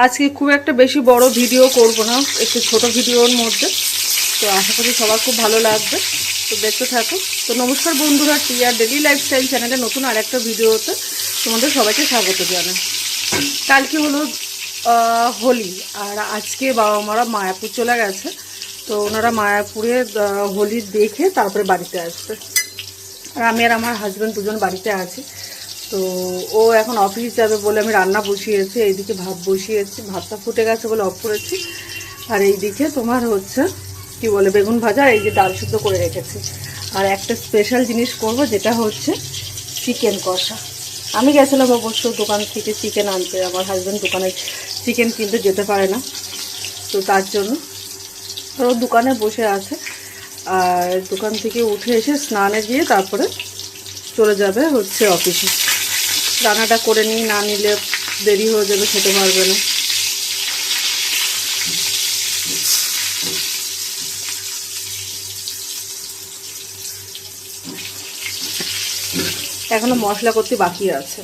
আজকে খুব একটা বেশি বড় ভিডিও করব না, একটু ছোট ভিডিওর মধ্যে। তো আশা করি সবার খুব ভালো লাগবে, তো দেখতে থাকো। তো নমস্কার বন্ধুরা, টিয়া ডেলি লাইফস্টাইল চ্যানেলে নতুন আরেকটা ভিডিওতে তোমাদের সবাইকে স্বাগত জানাই। কালকে হলো হোলি, আর আজকে বাবা মারা মায়াপুর চলে গেছে। তো ওনারা মায়াপুরে হোলি দেখে তারপরে বাড়িতে আসবে। আর আমি আর আমার হাজব্যান্ড দুজন বাড়িতে আছি। তো ও এখন অফিস যাবে বলে আমি রান্না বসিয়েছি, এইদিকে ভাত বসিয়েছি, ভাতটা ফুটে গেছে বলে অফ করেছি। আর এইদিকে তোমার হচ্ছে কি বলে বেগুন ভাজা, এই যে ডাল শুদ্ধ করে রেখেছি। আর একটা স্পেশাল জিনিস করব, যেটা হচ্ছে চিকেন কষা। আমি গেছিলাম অবশ্য দোকান থেকে চিকেন আনতে, আমার হাজব্যান্ড দোকানে চিকেন কিনতে যেতে পারে না, তো তার জন্য ও দোকানে বসে আছে। আর দোকান থেকে উঠে এসে স্নানে গিয়ে তারপরে চলে যাবে হচ্ছে অফিসে। রান্নাটা করে নিই, না নিলে দেরি হয়ে যাবে, খেতে পারবে না। এখনো মশলা করতে বাকি আছে।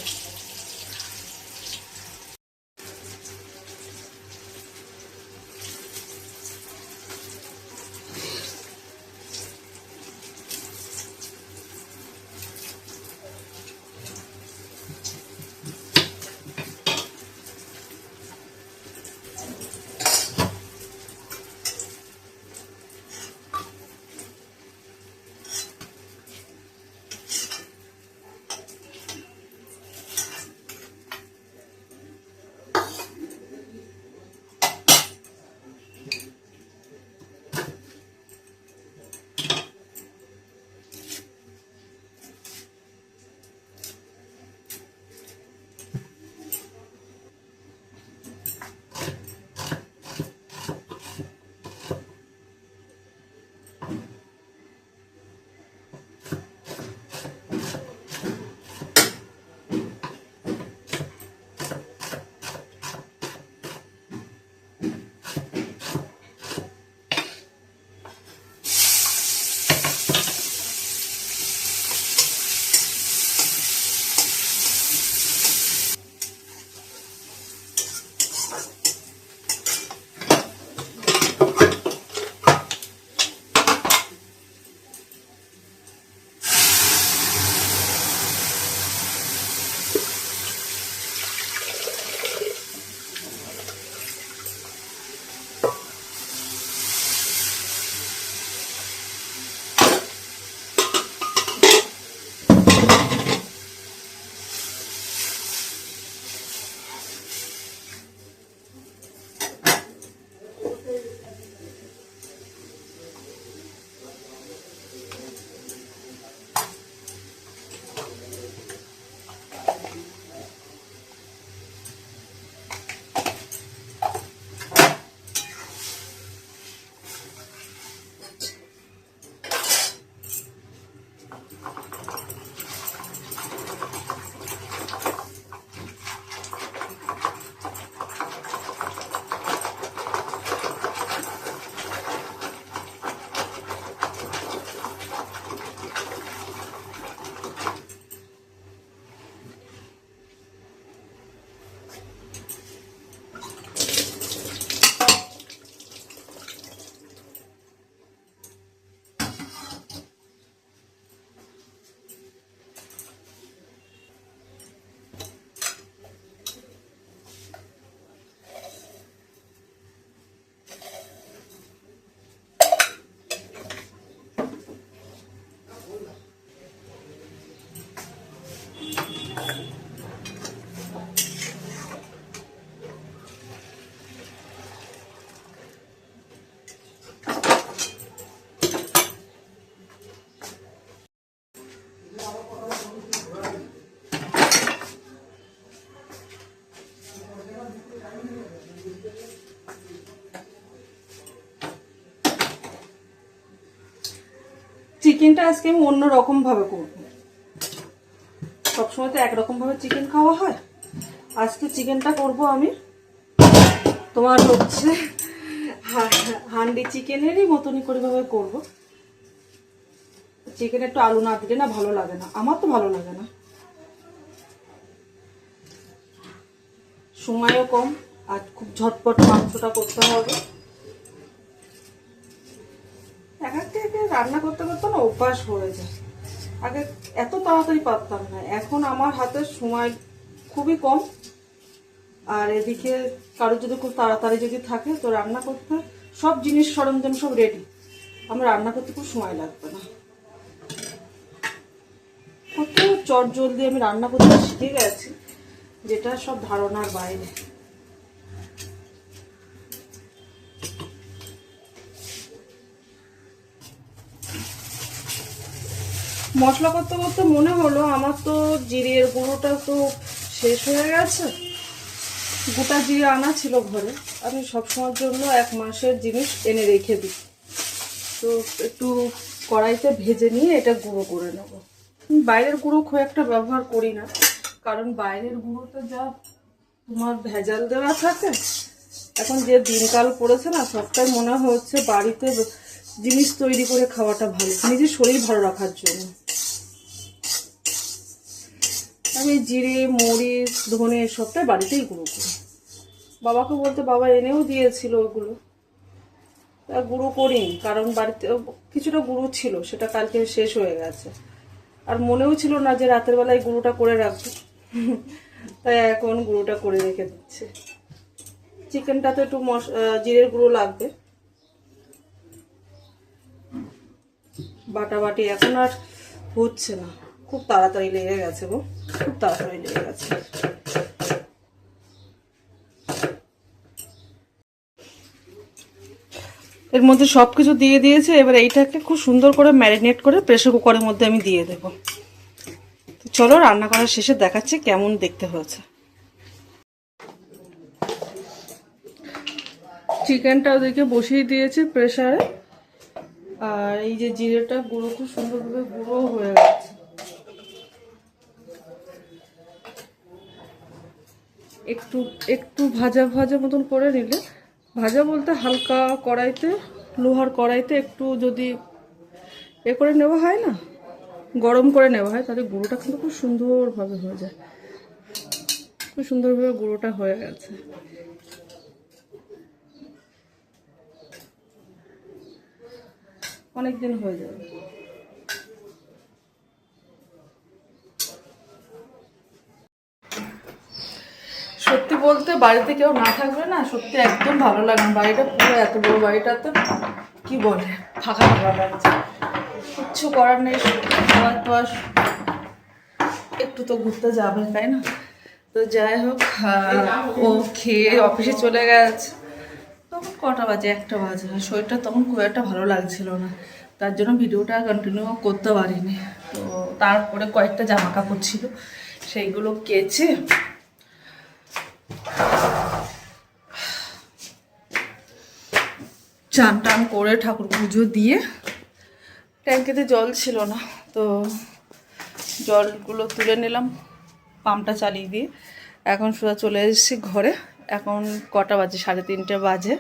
চিকেনটা আজকে আমি অন্য রকম ভাবে করবো। সবসময় তো একরকম ভাবে চিকেন খাওয়া হয়, আজকে চিকেনটা করব আমি তোমার হচ্ছে হান্ডি চিকেনেরই মতনই করে ভাবে করবো। চিকেন একটু আলু না দিলে না ভালো লাগে না, আমার তো ভালো লাগে না। সময়ও কম আর খুব ঝটপট মাংসটা করতে হবে। এক একটা রান্না করতে করতে না অভ্যাস হয়ে যায়। আগে এত তাড়াতাড়ি পারতাম না, এখন আমার হাতের সময় খুবই কম। আর এদিকে কারোর যদি খুব তাড়াতাড়ি যদি থাকে তো রান্না করতে সব জিনিস সরঞ্জাম সব রেডি, আমার রান্না করতে খুব সময় লাগবে না। কত চট জলদি আমি রান্না করতে শিখে গেছি, যেটা সব ধারণার বাইরে। মশলা করতে করতে মনে হলো আমার তো জিরের গুঁড়োটা তো শেষ হয়ে গেছে। গোটা জিরে আনা ছিল ঘরে, আমি সবসময়ের জন্য 1 মাসের জিনিস এনে রেখে দিই। তো একটু কড়াইতে ভেজে নিয়ে এটা গুঁড়ো করে নেব। বাইরের গুঁড়ো খুব একটা ব্যবহার করি না, কারণ বাইরের গুঁড়োতে যা তোমার ভেজাল দেওয়া থাকে। এখন যে দিনকাল পড়েছে না, সবটাই মনে হচ্ছে বাড়িতে জিনিস তৈরি করে খাওয়াটা ভালো, নিজের শরীর ভালো রাখার জন্য। আমি জিরে, মরিচ, ধনে সবটাই বাড়িতেই গুঁড়ো করি। বাবাকে বলতে বাবা এনেও দিয়েছিল ওগুলো, গুঁড়ো করিনি, কারণ বাড়িতে কিছুটা গুঁড়ো ছিল, সেটা কালকে শেষ হয়ে গেছে। আর মনেও ছিল না যে রাতের বেলায় গুঁড়োটা করে রাখবো, তাই এখন গুঁড়োটা করে রেখে দিচ্ছে। চিকেনটা তো একটু জিরের গুঁড়ো লাগবে। বাটাবাটি এখন আর হচ্ছে না, খুব তাড়াতাড়ি লেগে গেছে গো, খুব তাড়াতাড়ি লেগে গেছে। এর মধ্যে সব কিছু দিয়ে দিয়েছে, এবার এইটাকে খুব সুন্দর করে ম্যারিনেট করে প্রেসার কুকারের মধ্যে আমি দিয়ে দেবো। তো চলো রান্না করার শেষে দেখাচ্ছি কেমন দেখতে হয়েছে। চিকেনটা ওদেরকে বসিয়ে দিয়েছে প্রেসারে, আর এই যে জিরেটা গুঁড়ো খুব সুন্দরভাবে গুঁড়ো হয়ে গেছে। একটু একটু ভাজা ভাজা মতন করে নিলে, ভাজা বলতে হালকা কড়াইতে, লোহার কড়াইতে একটু যদি এ করে নেওয়া হয় না, গরম করে নেওয়া হয়, তাহলে গুঁড়োটা কিন্তু খুব সুন্দরভাবে হয়ে যায়। খুব সুন্দরভাবে গুঁড়োটা হয়ে গেছে। অনেক দিন হয়ে যাবে। সত্যি বলতে বাড়িতে কেউ না থাকলে না, সত্যি একদম ভালো লাগে না। বাড়িটা পুরো এত বড় বাড়িটাতে কি বলে ফাঁকা ফাঁকা লাগছে, কিচ্ছু করার নেই। খাবার তো আর একটু তো ঘুরতে যাবে, তাই না? তো যাই হোক, ও খেয়ে অফিসে চলে গেছে। তখন কটা বাজে, 1টা বাজে। শরীরটা তখন খুব একটা ভালো লাগছিল না, তার জন্য ভিডিওটা কন্টিনিউ করতে পারিনি। তো তারপরে কয়েকটা জামা কাপড় ছিল, সেইগুলো কেচে চান টান করে ঠাকুর পুজো দিয়ে, ট্যাঙ্কিতে জল ছিল না, তো জলগুলো তুলে নিলাম পাম্পটা চালিয়ে দিয়ে। এখন সোজা চলে এসেছি ঘরে। এখন কটা বাজে, 3:30 বাজে।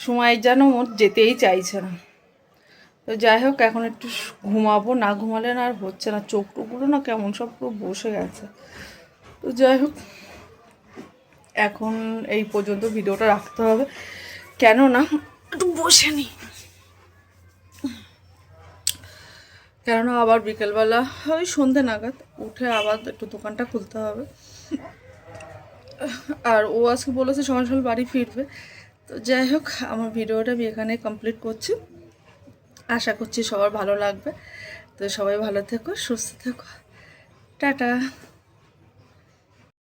সময় যেন মোট যেতেই চাইছে না। তো যাই হোক, এখন একটু ঘুমাবো, না ঘুমালে না আর হচ্ছে না। চোখ টোকগুলো না কেমন সব পুরো বসে গেছে। তো যাই হোক, এখন এই পর্যন্ত ভিডিওটা রাখতে হবে, কেননা একটু বসে নিই, কেননা আবার বিকেলবেলা ওই সন্ধ্যে নাগাদ উঠে আবার একটু দোকানটা খুলতে হবে। আর ও আজকে বলেছে সকাল সকাল বাড়ি ফিরবে। তো যাই হোক, আমার ভিডিওটা আমি এখানে কমপ্লিট করছি। আশা করছি সবার ভালো লাগবে। তো সবাই ভালো থেকো, সুস্থ থেকো, টাটা।